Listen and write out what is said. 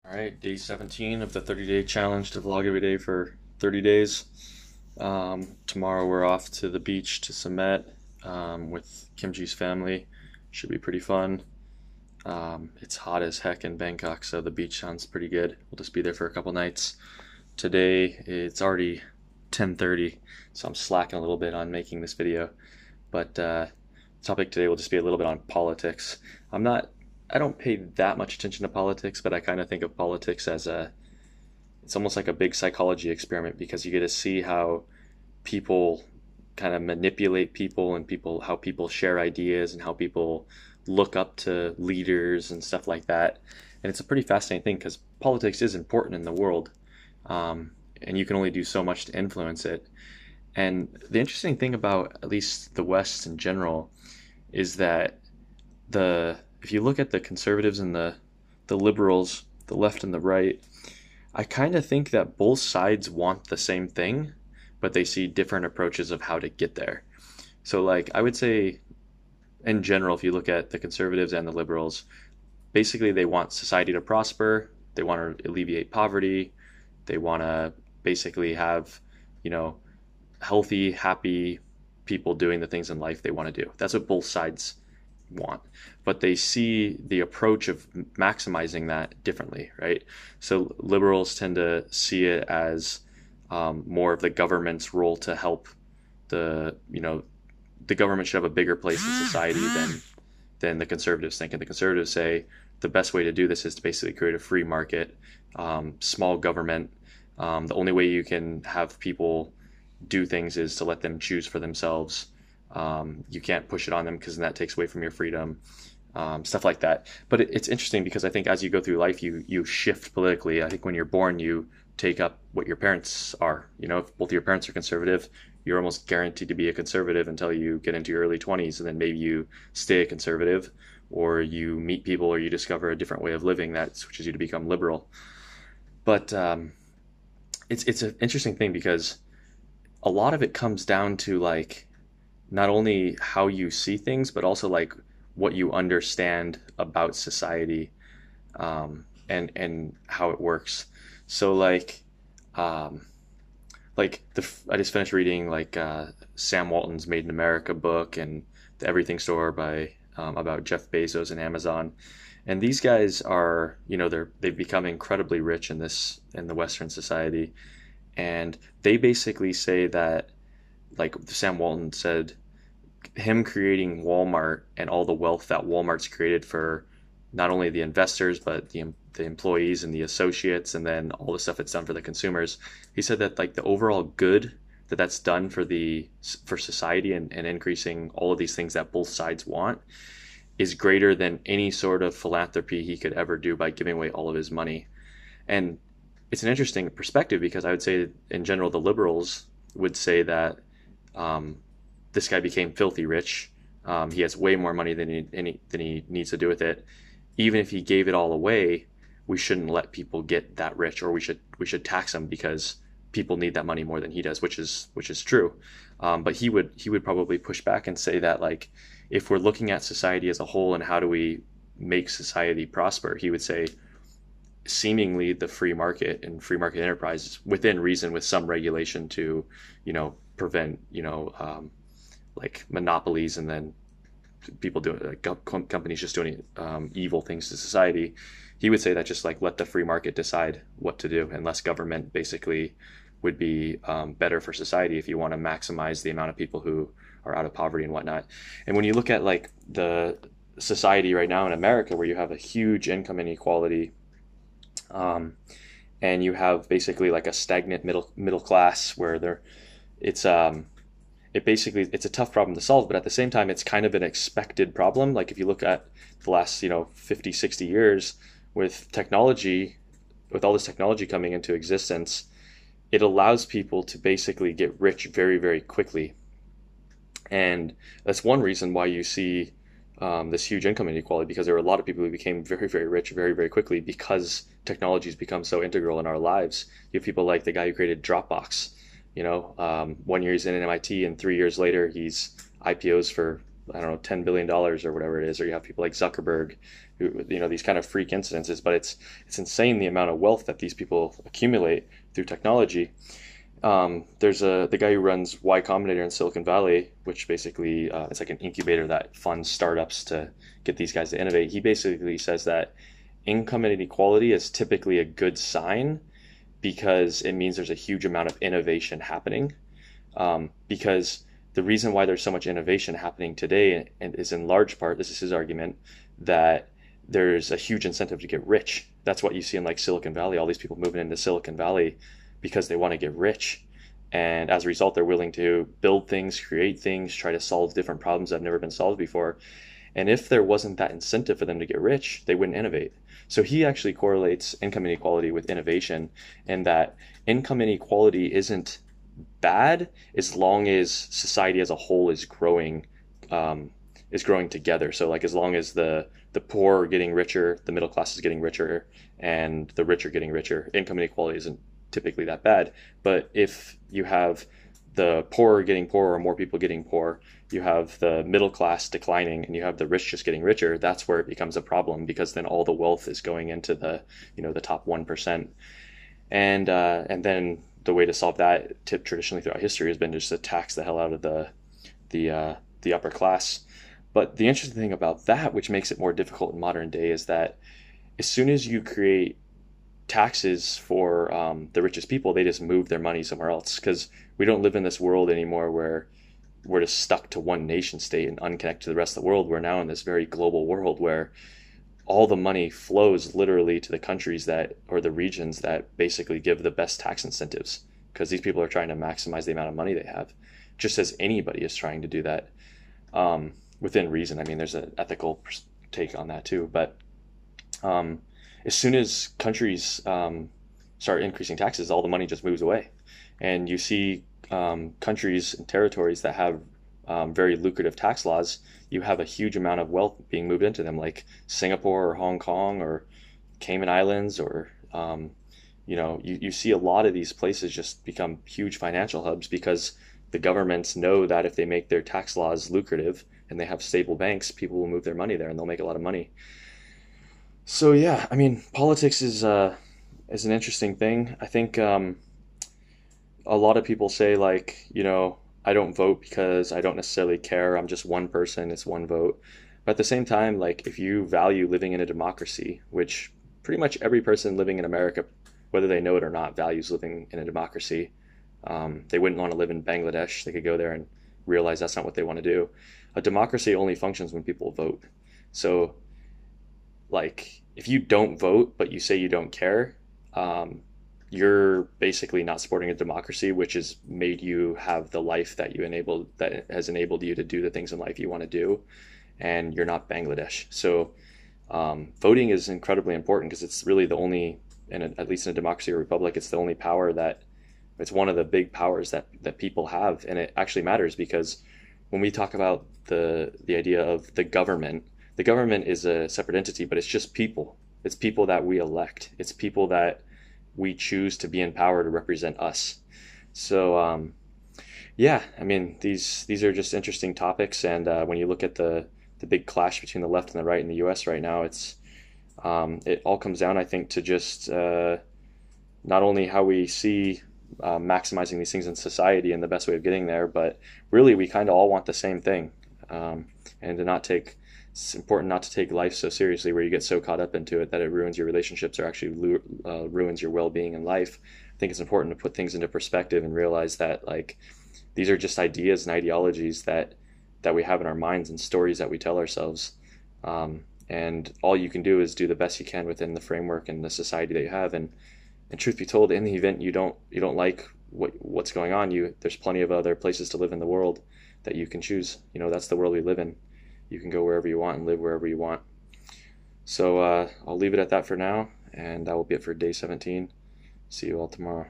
All right, day 17 of the 30-day challenge to vlog every day for 30 days. Tomorrow we're off to the beach to Summit with Kimchi's family. Should be pretty fun. It's hot as heck in Bangkok, so the beach sounds pretty good. We'll just be there for a couple nights. Today it's already 10:30, so I'm slacking a little bit on making this video. But the topic today will just be a little bit on politics. I don't pay that much attention to politics, but I kind of think of politics as it's almost like a big psychology experiment because you get to see how people kind of manipulate people and how people share ideas and how people look up to leaders and stuff like that. And it's a pretty fascinating thing because politics is important in the world, and you can only do so much to influence it. And the interesting thing about at least the West in general is that the if you look at the conservatives and the liberals, the left and the right, I kind of think that both sides want the same thing, but they see different approaches of how to get there. So like I would say in general, if you look at the conservatives and the liberals, basically they want society to prosper, they want to alleviate poverty, they want to basically have, you know, healthy, happy people doing the things in life they want to do. That's what both sides want, but they see the approach of maximizing that differently, right? So liberals tend to see it as more of the government's role to help the government should have a bigger place in society than the conservatives think. And the conservatives say the best way to do this is to basically create a free market, small government. The only way you can have people do things is to let them choose for themselves. You can't push it on them because then that takes away from your freedom, stuff like that. But it's interesting because I think as you go through life, you shift politically. I think when you're born, you take up what your parents are. You know, if both of your parents are conservative, you're almost guaranteed to be a conservative until you get into your early 20s, and then maybe you stay a conservative, or you meet people, or you discover a different way of living that switches you to become liberal. But it's an interesting thing because a lot of it comes down to like not only how you see things, but also like what you understand about society, and how it works. So I just finished reading Sam Walton's Made in America book and the Everything Store by about Jeff Bezos and Amazon. And these guys are, they've become incredibly rich in the Western society, and they basically say that, like Sam Walton said, him creating Walmart and all the wealth that Walmart's created for not only the investors but the employees and the associates, and then all the stuff it's done for the consumers. He said that like the overall good that's done for society and increasing all of these things that both sides want is greater than any sort of philanthropy he could ever do by giving away all of his money. And it's an interesting perspective because I would say in general the liberals would say that this guy became filthy rich. He has way more money than he needs to do with it. Even if he gave it all away, we shouldn't let people get that rich, or we should tax them because people need that money more than he does, which is true. But he would probably push back and say that like if we're looking at society as a whole and how do we make society prosper, he would say seemingly the free market and free market enterprise within reason with some regulation to prevent like monopolies and then people doing like companies just doing evil things to society. He would say that just like let the free market decide what to do, and less government basically would be better for society if you want to maximize the amount of people who are out of poverty and whatnot. And when you look at like the society right now in America, where you have a huge income inequality, and you have basically like a stagnant middle class where it's a tough problem to solve, but at the same time it's kind of an expected problem. Like if you look at the last 50, 60 years with technology, with all this technology coming into existence, it allows people to basically get rich very, very quickly. And that's one reason why you see this huge income inequality, because there are a lot of people who became very, very rich very, very quickly because technology has become so integral in our lives. You have people like the guy who created Dropbox. 1 year he's in MIT, and 3 years later he's IPOs for I don't know, $10 billion or whatever it is, or you have people like Zuckerberg, who, these kind of freak incidences. But it's insane the amount of wealth that these people accumulate through technology. There's the guy who runs Y Combinator in Silicon Valley, which basically it's like an incubator that funds startups to get these guys to innovate. He basically says that income inequality is typically a good sign because it means there's a huge amount of innovation happening. Because the reason why there's so much innovation happening today is in large part, this is his argument, that there's a huge incentive to get rich. That's what you see in like Silicon Valley, all these people moving into Silicon Valley because they want to get rich. And as a result, they're willing to build things, create things, try to solve different problems that have never been solved before. And if there wasn't that incentive for them to get rich, they wouldn't innovate. So he actually correlates income inequality with innovation, and that income inequality isn't bad as long as society as a whole is growing together. So like as long as the poor are getting richer, the middle class is getting richer, and the rich are getting richer, income inequality isn't typically that bad. But if you have the poor getting poorer or more people getting poor, you have the middle class declining and you have the rich just getting richer, that's where it becomes a problem, because then all the wealth is going into the top 1%. And then the way to solve that traditionally throughout history has been just to tax the hell out of the upper class. But the interesting thing about that, which makes it more difficult in modern day, is that as soon as you create taxes for the richest people, they just move their money somewhere else, because we don't live in this world anymore where we're just stuck to one nation state and unconnected to the rest of the world. We're now in this very global world where all the money flows literally to the countries that, or the regions that basically give the best tax incentives, because these people are trying to maximize the amount of money they have, just as anybody is trying to do that within reason. I mean, there's an ethical take on that too, but as soon as countries start increasing taxes, all the money just moves away. And you see countries and territories that have very lucrative tax laws, you have a huge amount of wealth being moved into them, like Singapore or Hong Kong or Cayman Islands, or you see a lot of these places just become huge financial hubs because the governments know that if they make their tax laws lucrative and they have stable banks, people will move their money there and they'll make a lot of money. So yeah, I mean, politics is an interesting thing. I think a lot of people say, like, I don't vote because I don't necessarily care. I'm just one person, it's one vote. But at the same time, like, if you value living in a democracy, which pretty much every person living in America, whether they know it or not, values living in a democracy. They wouldn't want to live in Bangladesh. They could go there and realize that's not what they want to do. A democracy only functions when people vote. So, like, if you don't vote but you say you don't care, you're basically not supporting a democracy, which has made you have the life that has enabled you to do the things in life you want to do, and you're not Bangladesh. So voting is incredibly important because it's really the only, at least in a democracy or republic, it's the only power it's one of the big powers that people have. And it actually matters because when we talk about the idea of the government is a separate entity, but it's just people. It's people that we elect. It's people that we choose to be in power to represent us. So yeah, I mean, these are just interesting topics. And when you look at the big clash between the left and the right in the U.S. right now, it all comes down, I think, to just not only how we see maximizing these things in society and the best way of getting there, but really we kind of all want the same thing. And it's important not to take life so seriously where you get so caught up into it that it ruins your relationships or actually ruins your well-being in life. I think it's important to put things into perspective and realize that, like, these are just ideas and ideologies that we have in our minds and stories that we tell ourselves. And all you can do is do the best you can within the framework and the society that you have. And truth be told, in the event you don't like what's going on, there's plenty of other places to live in the world that you can choose. That's the world we live in. You can go wherever you want and live wherever you want. So I'll leave it at that for now, and that will be it for day 17. See you all tomorrow.